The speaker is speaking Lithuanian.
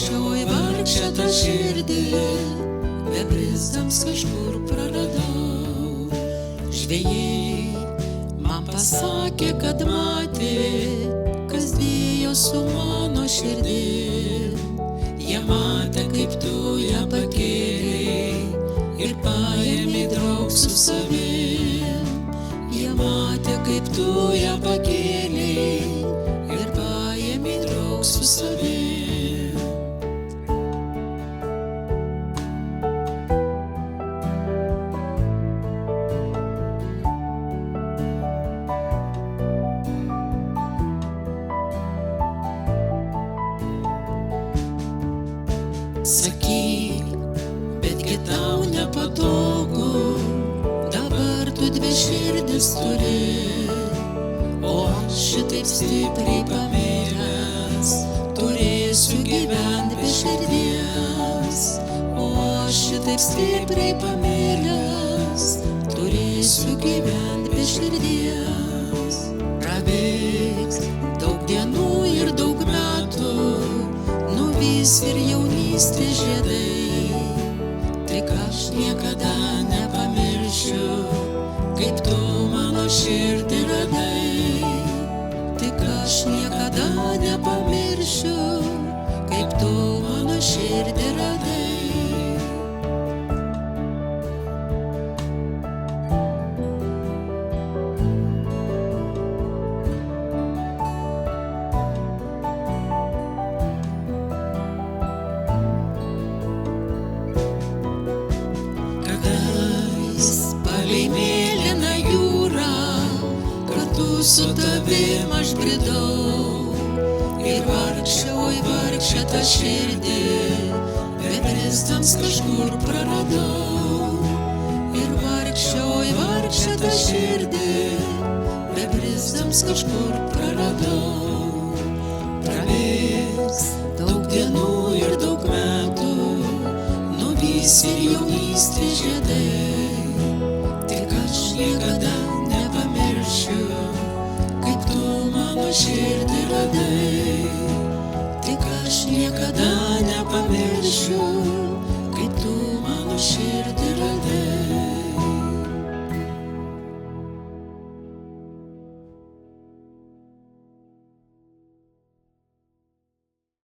oi vargšę tą širdį, bebrisdams kažkur praradau. Žvejai man pasakė, kad matė, kas dėjo su mano širdim. Jie matė, kaip tu ją pakėlei ir paėmė draug su savim. Jie matė, kaip tu ją pakėlei ir paėmė draug su savim. Sakyk, betgi tau nepatogu, dabar tu dvi širdis turi, o aš šitaip stipriai pamėlęs turėsiu gyventi be širdies. O aš šitaip stipriai pamėlęs turėsiu gyventi be širdies. Prabėgs daug dienų ir daug metų, nuvys ir jaunystės žiedai, tik aš niekada nepamiršiu, kaip tu mano širdį radai. Tik aš niekada nepamiršiu, kaip tu mano širdį radai. Palei mėlyną jūrą kartu su tavim aš bridau, ir vargšę, oi vargšę tą širdį, bebrisdams kažkur praradau. Ir vargšę, oi vargšę tą širdį, bebrisdams kažkur praradau. Prabėgs daug dienų ir daug metų, nuvys ir jaunystės žiedai, niekada nepamiršiu, kaip tu mano širdį radai. Tik aš niekada nepamiršiu, kaip tu mano širdį